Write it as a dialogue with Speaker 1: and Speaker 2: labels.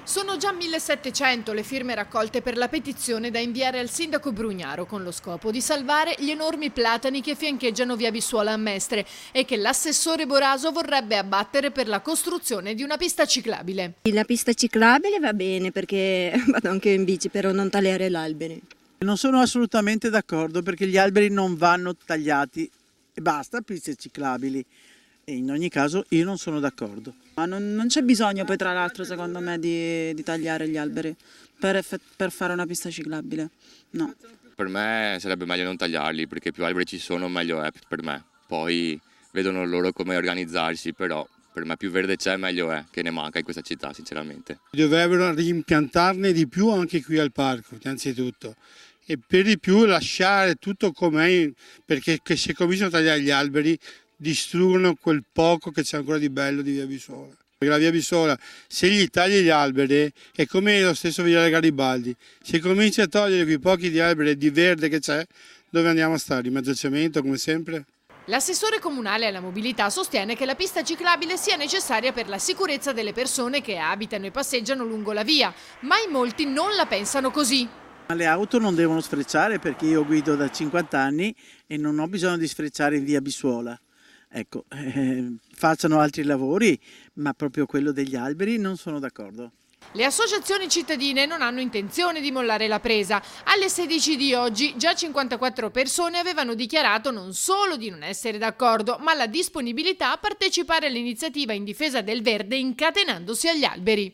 Speaker 1: Sono già 1700 le firme raccolte per la petizione da inviare al sindaco Brugnaro con lo scopo di salvare gli enormi platani che fiancheggiano via Bissuola a Mestre e che l'assessore Boraso vorrebbe abbattere per la costruzione di una pista ciclabile.
Speaker 2: La pista ciclabile va bene perché vado anche in bici, però non tagliare gli alberi.
Speaker 3: Non sono assolutamente d'accordo perché gli alberi non vanno tagliati e basta piste ciclabili. E in ogni caso io non sono d'accordo.
Speaker 4: Ma non c'è bisogno poi tra l'altro secondo me di tagliare gli alberi per fare una pista ciclabile, no.
Speaker 5: Per me sarebbe meglio non tagliarli perché più alberi ci sono meglio è per me. Poi vedono loro come organizzarsi, però per me più verde c'è meglio è, che ne manca in questa città sinceramente.
Speaker 6: Dovrebbero rimpiantarne di più anche qui al parco, innanzitutto. E per di più lasciare tutto com'è, perché se cominciano a tagliare gli alberi distruggono quel poco che c'è ancora di bello di via Bissuola. Perché la via Bissuola, se gli tagli gli alberi, è come lo stesso Viale Garibaldi. Se cominci a togliere quei pochi di alberi di verde che c'è, dove andiamo a stare? In mezzo al cemento, come sempre?
Speaker 1: L'assessore comunale alla mobilità sostiene che la pista ciclabile sia necessaria per la sicurezza delle persone che abitano e passeggiano lungo la via, ma in molti non la pensano così.
Speaker 3: Le auto non devono sfrecciare perché io guido da 50 anni e non ho bisogno di sfrecciare in via Bissuola. Ecco, facciano altri lavori, ma proprio quello degli alberi non sono d'accordo.
Speaker 1: Le associazioni cittadine non hanno intenzione di mollare la presa. Alle 16 di oggi già 54 persone avevano dichiarato non solo di non essere d'accordo, ma la disponibilità a partecipare all'iniziativa in difesa del verde incatenandosi agli alberi.